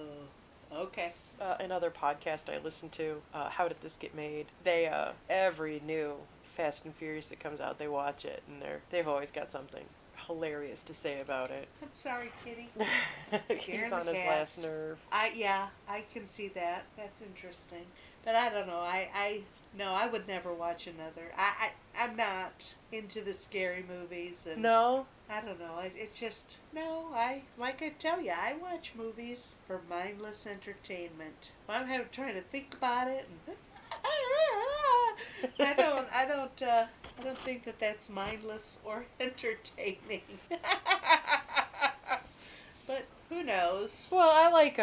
okay. Another podcast I listened to, How Did This Get Made? They every new Fast and Furious that comes out, they watch it, and they've always got something hilarious to say about it. I'm sorry, Kitty. He's Scaring on the his cats. last nerve. I can see that. That's interesting. But I don't know. No, I would never watch another. I'm not into the scary movies, and No, I don't know. It's just no. I like I tell you, I watch movies for mindless entertainment. Well, I'm trying to think about it, and I don't think that that's mindless or entertaining. But who knows? well, I like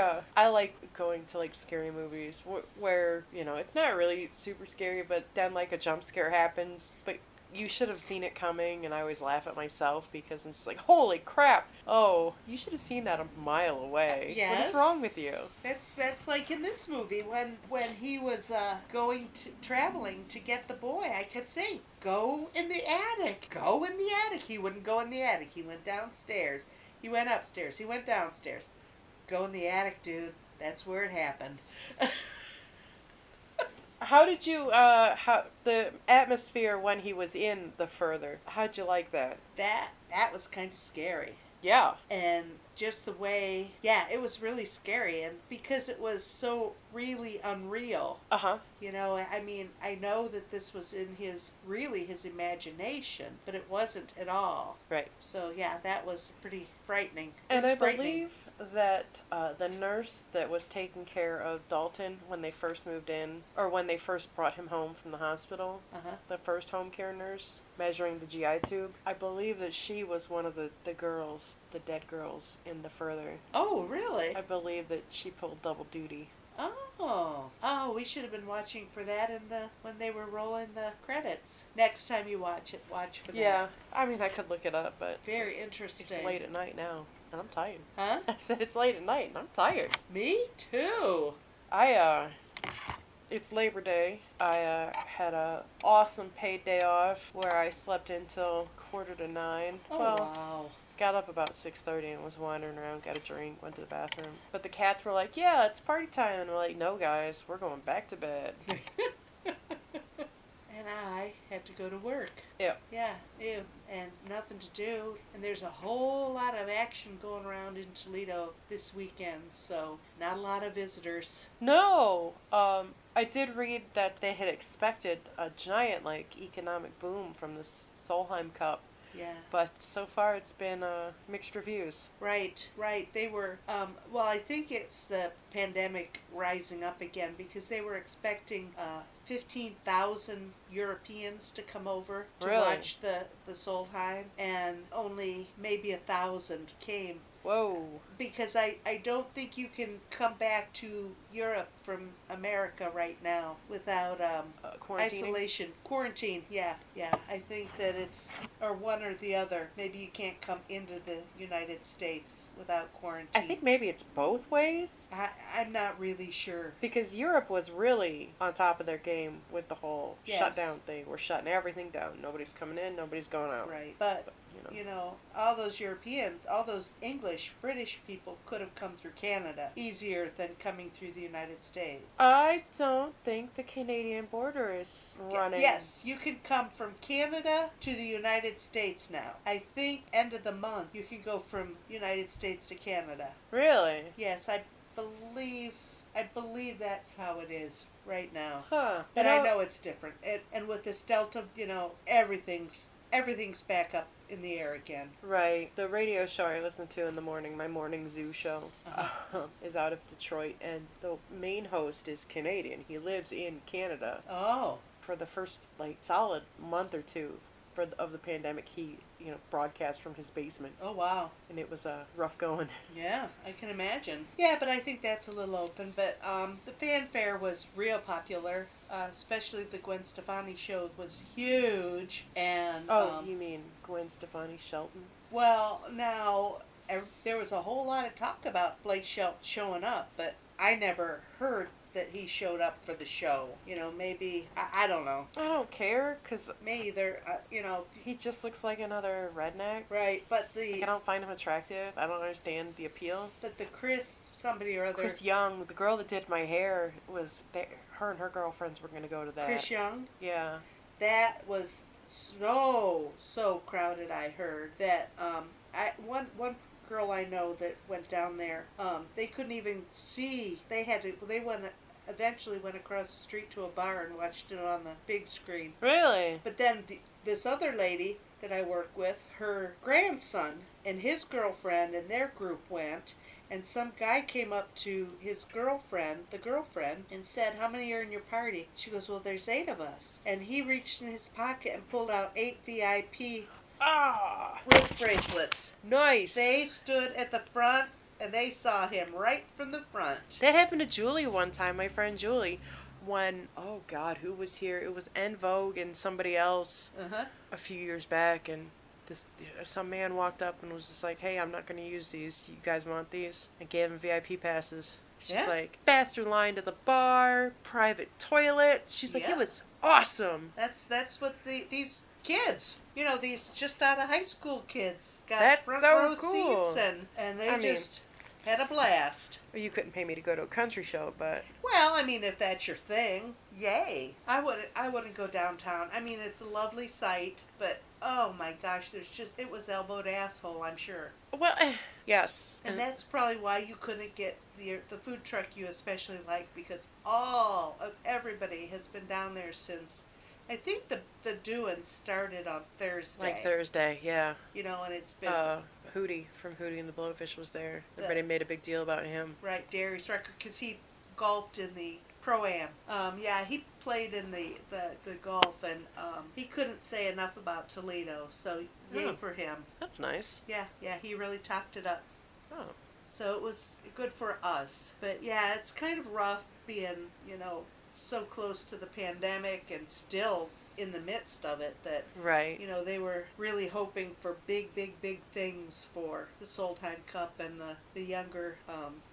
going to like scary movies where it's not really super scary, but then like a jump scare happens, but you should have seen it coming, and I always laugh at myself because I'm just like, holy crap! Oh, you should have seen that a mile away. What Yes. is wrong with you? That's like in this movie when he was traveling to get the boy. I kept saying, "Go in the attic. Go in the attic." He wouldn't go in the attic. He went downstairs. He went upstairs. He went downstairs. Go in the attic, dude. That's where it happened. How did you how the atmosphere when he was in the further? How'd you like that? That was kind of scary. Yeah. And just the way, yeah, it was really scary, and because it was so really unreal. Uh-huh. I mean, I know that this was in his imagination, but it wasn't at all. Right. So yeah, that was pretty frightening. And I frightening. believe that the nurse that was taking care of Dalton when they first moved in, or when they first brought him home from the hospital, Uh-huh. the first home care nurse measuring the GI tube, I believe that she was one of the girls, the dead girls in the further. Oh, really? I believe that she pulled double duty. Oh, we should have been watching for that when they were rolling the credits. Next time you watch it, watch for that. Yeah, I mean, I could look it up, but Very interesting. it's late at night now, and I'm tired. Huh? I said it's late at night, and I'm tired. Me too. It's Labor Day. I had a awesome paid day off where I slept until 8:45. Oh, Well, wow. got up about 6:30 and was wandering around, got a drink, went to the bathroom. But the cats were like, "Yeah, it's party time," and we're like, "No, guys, we're going back to bed." And I had to go to work. Yeah. Yeah, ew. And nothing to do. And there's a whole lot of action going around in Toledo this weekend, so not a lot of visitors. No, I did read that they had expected a giant economic boom from the Solheim Cup. Yeah. But so far it's been mixed reviews. Right. They were, well, I think it's the pandemic rising up again because they were expecting 15,000 Europeans to come over to Really? watch the Solheim, and only maybe 1,000 came. Whoa. because I don't think you can come back to Europe from America right now without Quarantining? isolation, quarantine. Yeah, yeah. I think that it's or one or the other. Maybe you can't come into the United States without I quarantine. think maybe it's both ways. I'm not really sure. Because Europe was really on top of their game with the whole Yes, shutdown thing. We're shutting everything down. Nobody's coming in, nobody's going out. right. But But, you know. you know, all those Europeans, all those English, British people could have come through Canada easier than coming through the United States. I don't think the Canadian border is running. Yes, you can come from Canada to the United States now. I think end of the month you can go from United States to Canada. Really? Yes, believe I believe that's how it is right now. Huh. But I know it's different. And with this Delta, everything's back up in the air again. Right. The radio show I listen to in the morning, my morning zoo show, is out of Detroit, and the main host is Canadian. He lives in Canada. Oh, For the first like solid month or two of the pandemic, he broadcast from his basement, oh wow. and it was rough going. Yeah, I can imagine. Yeah, but I think that's a little open. But the fanfare was real popular. Especially the Gwen Stefani show was huge. And Oh, you mean Gwen Stefani Shelton? well, now there was a whole lot of talk about Blake Shelton showing up, but I never heard that he showed up for the show. Maybe I don't know. I don't care, cause Me either. he just looks like another redneck. Right. But Like, I don't find him attractive. I don't understand the appeal. the Chris somebody or other. Chris Young, the girl that did my hair, was there. Her and her girlfriends were gonna go to that. Chris Young. Yeah. That was so crowded. I heard that one girl I know that went down there. They couldn't even see. They eventually went across the street to a bar and watched it on the big screen. Really? But then this other lady that I work with, her grandson and his girlfriend and their group went, and some guy came up to his girlfriend, and said, "How many are in your party?" She goes, "Well, there's 8 of us." And he reached in his pocket and pulled out 8 VIP Ah, wrist bracelets. nice. They stood at the front and they saw him right from the front. That happened to Julie one time, my friend Julie, when, oh God, who was here? It was En Vogue and somebody else Uh-huh. a few years back, and some man walked up and was just like, "Hey, I'm not going to use these. You guys want these?" I gave him VIP passes. She's Yeah. like, faster line to the bar, private toilet. She's like, Yeah. it was awesome. That's what these kids, these just out of high school kids got That's front so row cool. seats and they I mean- just had a blast. Well, you couldn't pay me to go to a country show, but Well, I mean, if that's your thing, yay. I wouldn't go downtown. I mean, it's a lovely sight, but oh my gosh, it was elbow to asshole, I'm sure. well, yes. And that's probably why you couldn't get the food truck you especially like, because all of everybody has been down there since I think the doing started on Thursday. Like Thursday, yeah. And it's been Hootie from Hootie and the Blowfish was there. Everybody made a big deal about him. right, Darius Rucker, because he golfed in the Pro-Am. Yeah, he played in the golf, and he couldn't say enough about Toledo, so yay Oh. for him. That's nice. Yeah, he really talked it up. Oh. So it was good for us. But yeah, it's kind of rough being, so close to the pandemic and still in the midst of it that, Right. they were really hoping for big, big, big things for the Solheim Cup and the younger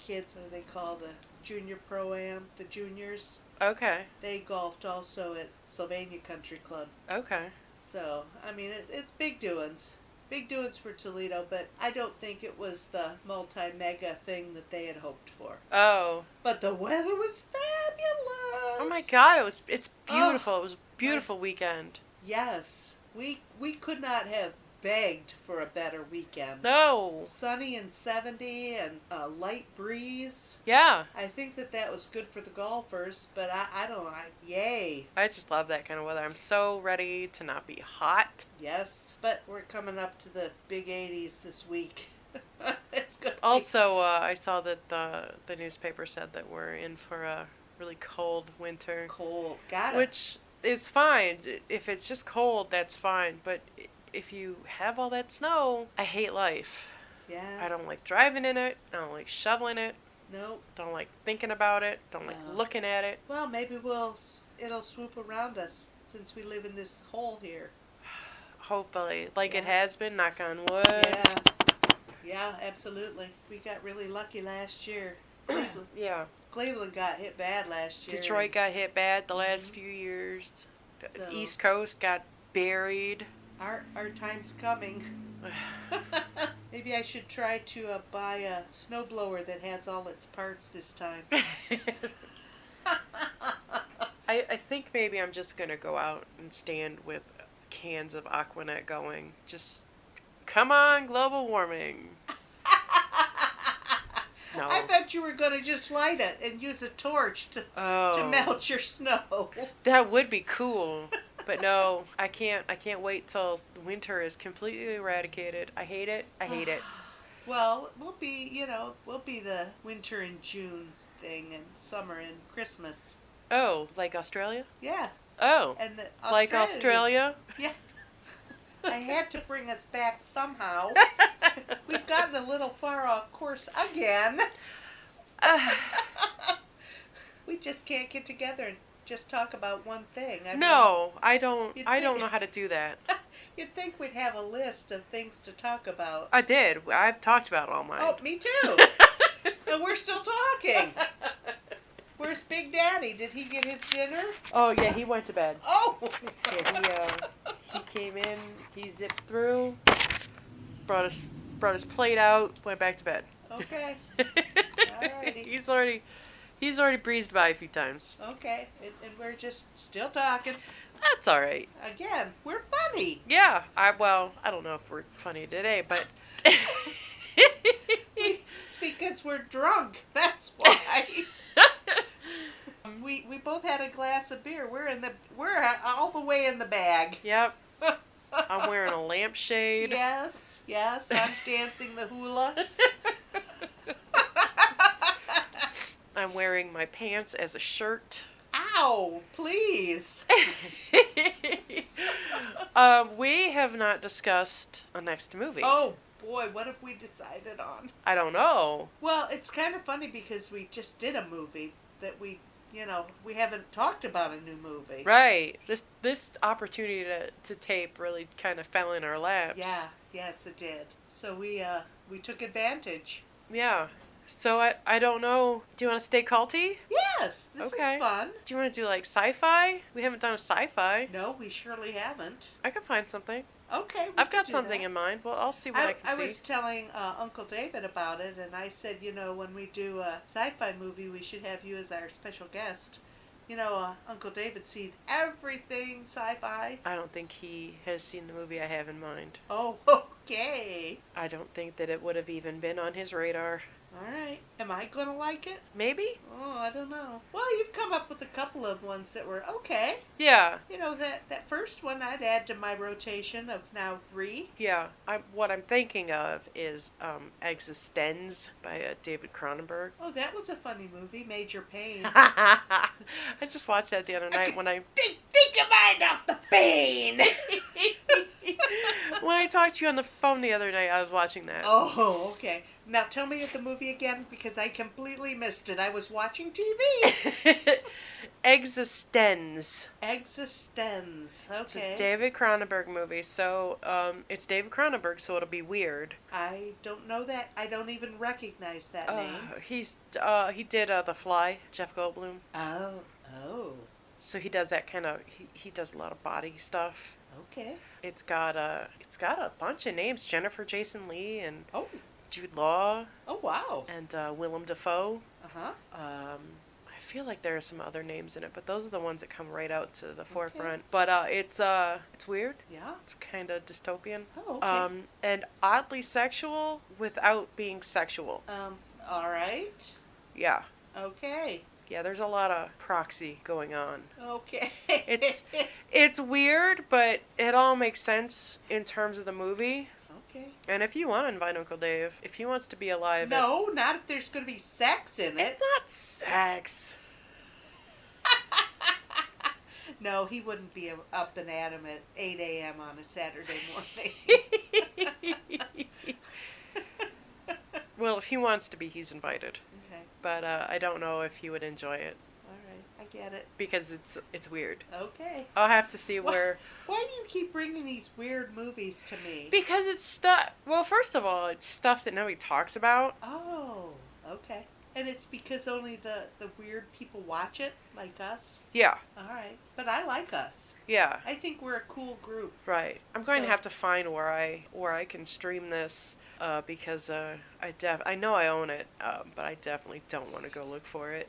kids, what do they call the junior pro-am, the juniors. Okay. They golfed also at Sylvania Country Club. Okay. So, I mean, it's big doings. Big doings for Toledo, but I don't think it was the multi-mega thing that they had hoped for. Oh. But the weather was fabulous. Oh my God! It's beautiful. Oh, It was a beautiful weekend. Yes, we could not have begged for a better weekend. No. Sunny and 70 and a light breeze. Yeah. I think that was good for the golfers, but I don't know. Yay. I just love that kind of weather. I'm so ready to not be hot. Yes, but we're coming up to the big 80s this week. It's good. Also, I saw that the newspaper said that we're in for a really cold winter, Cold. Got it. which is fine. If it's just cold, that's fine. But if you have all that snow, I hate life. Yeah. I don't like driving in it. I don't like shoveling it. Nope. Don't like thinking about it. Don't like No. looking at it. Well, maybe it'll swoop around us since we live in this hole here. Hopefully. Like it Yeah. has been, knock on wood. Yeah. Yeah, absolutely. We got really lucky last year. Cleveland, Yeah. Cleveland got hit bad last year. Detroit got hit bad the last Mhm. few years. So East Coast got buried. our time's coming. Maybe I should try to buy a snowblower that has all its parts this time. I think maybe I'm just going to go out and stand with cans of Aquanet going. Just, come on, global warming. No. I thought you were going to just light it and use a torch to melt your snow. That would be cool. But no, I can't wait till winter is completely eradicated. I hate it. I hate it. Well, we'll be the winter in June thing and summer and Christmas. Oh, like Australia? Yeah. Oh. And Like Australia? Yeah. I had to bring us back somehow. We've gotten a little far off course again. We just can't get together and just talk about one thing. No, I don't know how to do that. You'd think we'd have a list of things to talk about. I did. I've talked about all mine. Oh, me too. And we're still talking. Where's Big Daddy? Did he get his dinner? Oh, yeah, he went to bed. Oh! Yeah, he came in, he zipped through, brought his plate out, went back to bed. Okay. Alrighty. He's already breezed by a few times. Okay. And we're just still talking. That's all right. Again, we're funny. Yeah. I don't know if we're funny today, but It's because we're drunk. That's why. We both had a glass of beer. We're all the way in the bag. Yep. I'm wearing a lampshade. Yes. I'm dancing the hula. I'm wearing my pants as a shirt. Ow! Please. We have not discussed a next movie. Oh boy, what have we decided on? I don't know. Well, it's kind of funny because we just did a movie that we haven't talked about a new movie. Right. This opportunity to tape really kind of fell in our laps. Yeah. Yes, it did. So we took advantage. Yeah. So I don't know. Do you want to stay culty? Yes, this Okay. is fun. Do you want to do like sci-fi? We haven't done a sci-fi. No, we surely haven't. I can find something. Okay. I've got something in mind. Well, I'll see what I can see. I was telling Uncle David about it, and I said, when we do a sci-fi movie, we should have you as our special guest. Uncle David's seen everything sci-fi. I don't think he has seen the movie I have in mind. Oh, okay. I don't think that it would have even been on his radar. All right. Am I going to like it? Maybe? Oh, I don't know. Well, you've come up with a couple of ones that were okay. Yeah. That first one I'd add to my rotation of now 3. Yeah. What I'm thinking of is Existenz by David Cronenberg. Oh, that was a funny movie. Major Pain. I just watched that the other night when I... Take your mind off the pain! When I talked to you on the phone the other night, I was watching that. Oh, okay. Now tell me the movie again because I completely missed it. I was watching TV. Existenz. Existenz. It's Okay. a David Cronenberg movie. So, it's David Cronenberg, so it'll be weird. I don't know that. I don't even recognize that name. He did The Fly, Jeff Goldblum. Oh. So he does that kind of, he does a lot of body stuff. Okay. It's got a bunch of names: Jennifer Jason Leigh and Oh. Jude Law Oh, wow. and Willem Dafoe. Uh-huh. I feel like there are some other names in it, but those are the ones that come right out to the forefront. Okay. But it's weird. Yeah. It's kind of dystopian. Oh, okay. And oddly sexual without being sexual. All right. Yeah. Okay. Yeah, there's a lot of proxy going on. Okay. It's weird, but it all makes sense in terms of the movie. Okay. And if you want to invite Uncle Dave, if he wants to be alive... No, not if there's going to be sex in it. It's not sex. No, he wouldn't be up and at him at 8 a.m. on a Saturday morning. Well, if he wants to be, he's invited. Okay. But I don't know if he would enjoy it All right. I get it. because it's weird. Okay. I'll have to see Why, where. why do you keep bringing these weird movies to me? Because it's stuff. Well, first of all, it's stuff that nobody talks about. Oh, okay. And it's because only the weird people watch it, like us? Yeah, All right. But I like us. yeah, I think we're a cool group. right. I'm going to So- have to find where I can stream this because I know I own it, but I definitely don't want to go look for it.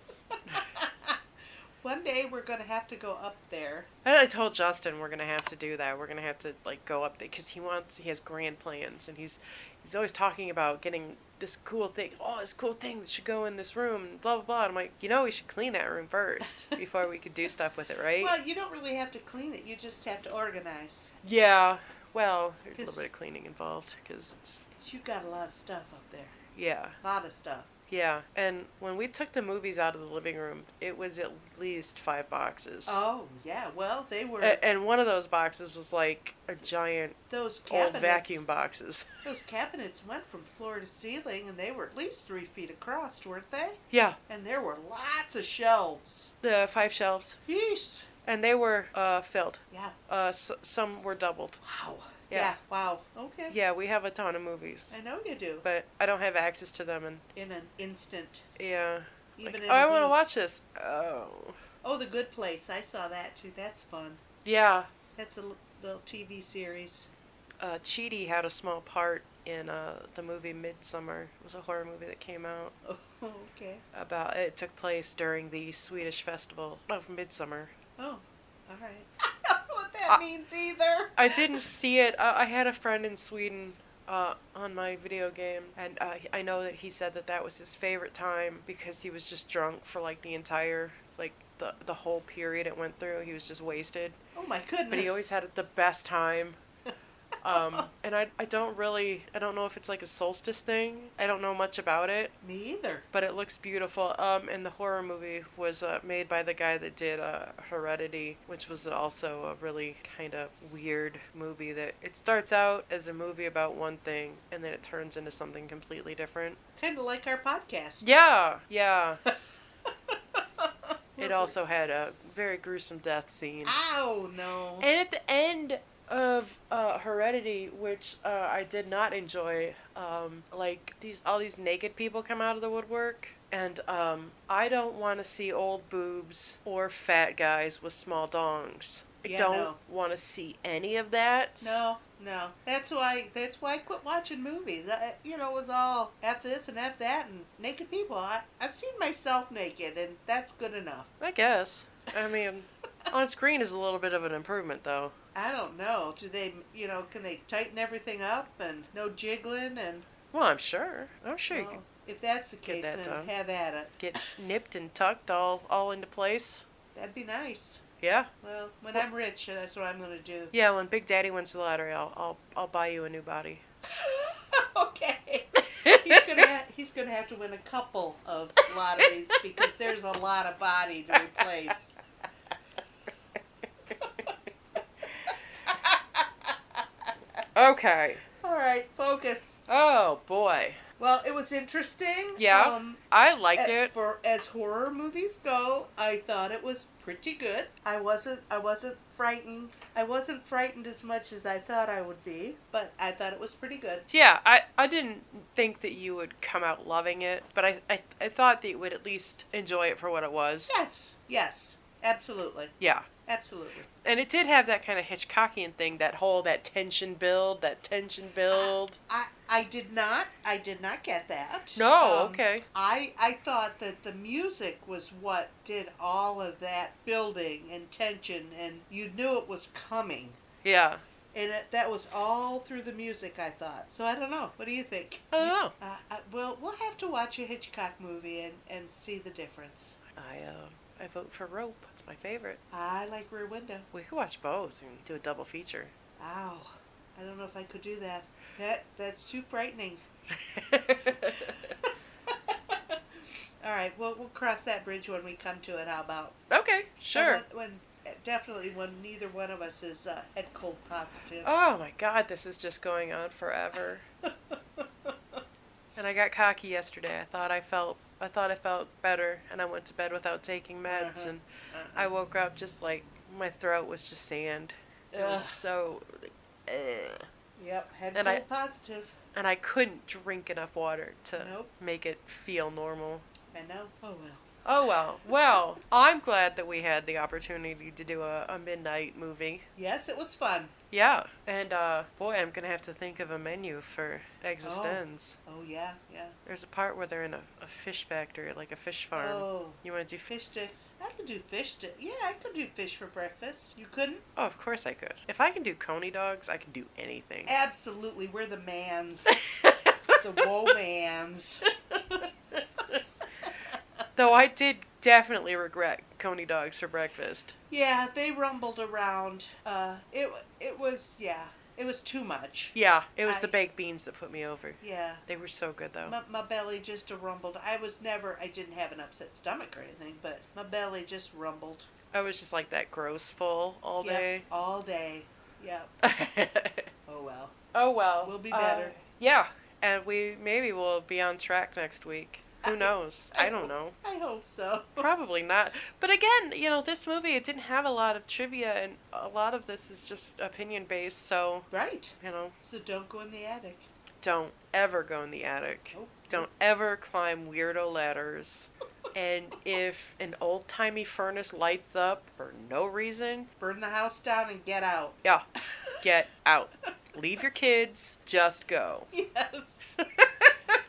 One day we're going to have to go up there. I told Justin we're gonna have to do that. We're gonna have to like go up there because he has grand plans and he's always talking about getting this cool thing. Oh, this cool thing that should go in this room. And blah blah blah. And I'm like, we should clean that room first before we could do stuff with it, right? Well, you don't really have to clean it. You just have to organize. Yeah. Well, there's a 'Cause- little bit of cleaning involved because it's You've got a lot of stuff up there. yeah. A lot of stuff. Yeah, and when we took the movies out of the living room, it was at least 5 boxes. Oh, yeah. Well, they were And one of those boxes was like a giant those old cabinets. vacuum boxes. Those cabinets went from floor to ceiling, and they were at least 3 feet across, weren't they? Yeah, And there were lots of shelves. the 5 shelves. Yeesh. And they were filled. Yeah. Some were doubled. Wow. Yeah. Wow. Okay. Yeah, we have a ton of movies. I know you do. But I don't have access to them, and In an instant. yeah. Even Like, in oh, I a want to week. watch this. Oh. Oh, The Good Place. I saw that too. That's fun. Yeah. That's a little TV series. Chidi had a small part in the movie Midsummer. It was a horror movie that came out Oh, okay. about. It took place during the Swedish festival of Midsummer. Oh, all right. I don't know what that means either. I didn't see it. I had a friend in Sweden on my video game, and I know that he said that was his favorite time because he was just drunk for like the entire like the whole period it went through. He was just wasted, Oh my goodness. but he always had the best time. And I don't know if it's like a solstice thing. I don't know much about it, Me either. but it looks beautiful. And the horror movie was made by the guy that did Heredity, which was also a really kind of weird movie that it starts out as a movie about one thing and then it turns into something completely different. Kind of like our podcast. Yeah, yeah. It also had a very gruesome death scene. Ow, no. And at the end of Heredity, which I did not enjoy, like all these naked people come out of the woodwork, and I don't want to see old boobs or fat guys with small dongs. I Yeah, don't no. want to see any of that. No. That's why I quit watching movies. It was all F this and F that and naked people. I've seen myself naked, and that's good enough. I guess. I mean, on screen is a little bit of an improvement, though. I don't know. Do they, can they tighten everything up and no jiggling and? Well, I'm sure. I'm sure you Well, could if that's the get case, that then done. have at it. get nipped and tucked all into place. That'd be nice. Yeah. Well, when I'm rich, that's what I'm gonna do. Yeah, when Big Daddy wins the lottery, I'll buy you a new body. Okay. He's gonna have to win a couple of lotteries because there's a lot of body to replace. Okay. All right, focus. Oh boy. Well, it was interesting. Yeah. I liked it. For as horror movies go, I thought it was pretty good. I wasn't frightened. I wasn't frightened as much as I thought I would be, but I thought it was pretty good. Yeah, I didn't think that you would come out loving it, but I thought that you would at least enjoy it for what it was. Yes, absolutely. Yeah. Absolutely. And it did have that kind of Hitchcockian thing, that tension build. I did not get that. No, okay. I thought that the music was what did all of that building and tension, and you knew it was coming. Yeah. And that was all through the music, I thought. So I don't know. What do you think? I don't know. Well, we'll have to watch a Hitchcock movie and see the difference. I vote for Rope. It's my favorite. I like Rear Window. We could watch both and do a double feature. Ow. I don't know if I could do that. That's too frightening. All right, we'll cross that bridge when we come to it. How about? Okay, sure. When definitely when neither one of us is head cold positive. Oh my God, this is just going on forever. And I got cocky yesterday. I thought I felt better, and I went to bed without taking meds, Uh-huh. and I Uh-huh. woke up just like my throat was just sand. It was Ugh. so, ugh. Yep. Head and I cold positive. and I couldn't drink enough water to Nope. make it feel normal. I know. Oh well. Oh well. Well, I'm glad that we had the opportunity to do a midnight movie. Yes, it was fun. Yeah, and boy, I'm gonna have to think of a menu for Oh. Existenz. Oh yeah. Yeah. There's a part where they're in a fish factory, like a fish farm. Oh. You want to do? Fish sticks. I could do fish sticks. Yeah, I could do fish for breakfast. You couldn't? Oh, of course I could. If I can do coney dogs, I can do anything. Absolutely. We're the mans. The woe mans. Though I did definitely regret coney dogs for breakfast. Yeah, they rumbled around. It was it was too much. Yeah, it was I the baked beans that put me over. yeah. They were so good though. My belly just rumbled. I didn't have an upset stomach or anything, but my belly just rumbled. I was just like that gross full all Yep, day. all day. Yep. Oh well. Oh well. We'll be better. Yeah, and we maybe we'll be on track next week. Who knows? I don't know. I hope so. Probably not. But again, this movie, it didn't have a lot of trivia, and a lot of this is just opinion based, so, Right. you know, So don't go in the attic. don't ever go in the attic. Nope. Don't ever climb weirdo ladders. And if an old timey furnace lights up for no reason, Burn the house down and get out. yeah, get out. Leave your kids, just go. Yes.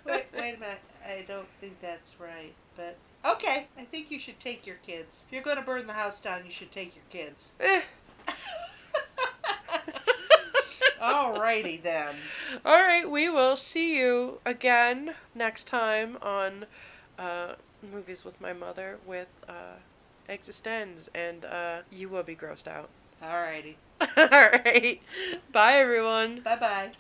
Wait a minute. I don't think that's right. But okay, I think you should take your kids. If you're going to burn the house down, you should take your kids. Eh. Alrighty then. All right, we will see you again next time on Movies with My Mother with Existenz, and you will be grossed out. Alrighty. All right. Bye, everyone. Bye bye.